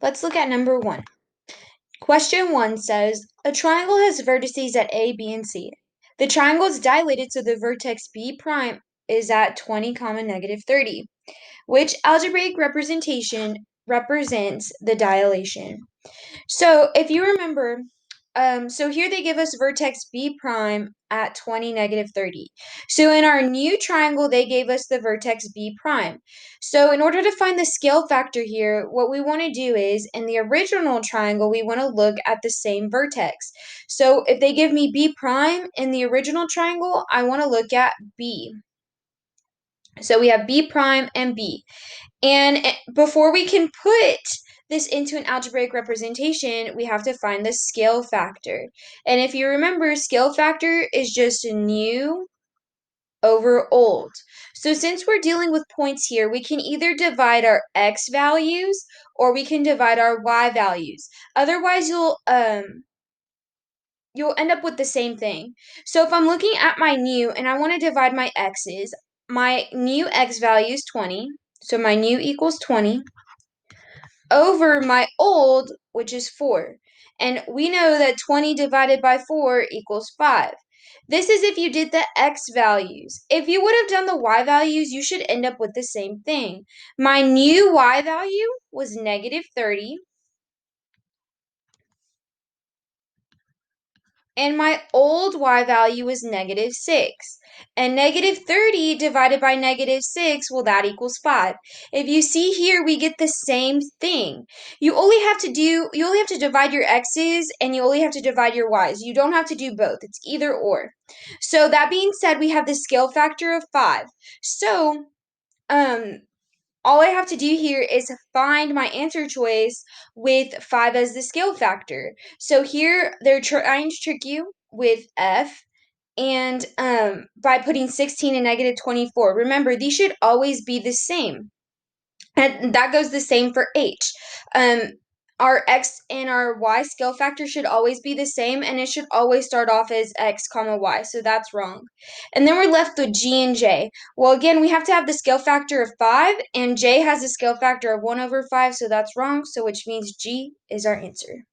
Let's look at number 1. Question 1 says, a triangle has vertices at A, B, and C. The triangle is dilated so the vertex B prime is at 20, negative 30. Which algebraic representation represents the dilation? So if you remember, so here they give us vertex B prime at 20, negative 30. So in our new triangle, they gave us the vertex B prime. So in order to find the scale factor here, what we want to do is, in the original triangle, we want to look at the same vertex. So if they give me B prime in the original triangle, I want to look at B. So we have B prime and B. And before we can put this into an algebraic representation, we have to find the scale factor. And if you remember, scale factor is just new over old. So since we're dealing with points here, we can either divide our x values or we can divide our y values. Otherwise, you'll end up with the same thing. So if I'm looking at my new and I want to divide my x's, my new x value is 20. So my new equals 20 over my old, which is 4. And we know that 20 divided by 4 equals 5. This is if you did the x values. If you would have done the y values, you should end up with the same thing. My new y value was negative 30. And my old y value is negative 6. And negative 30 divided by negative 6, well, that equals 5. If you see here, we get the same thing. You only have to divide your x's and you only have to divide your y's. You don't have to do both. It's either or. So that being said, we have the scale factor of 5. So, all I have to do here is find my answer choice with 5 as the scale factor. So here they're trying to trick you with F and by putting 16 and negative 24. Remember, these should always be the same. And that goes the same for H. Our x and our y scale factor should always be the same, and it should always start off as x comma y, so that's wrong. And then we're left with G and J. Well, again, we have to have the scale factor of 5, and J has a scale factor of 1 over 5, so that's wrong, so which means G is our answer.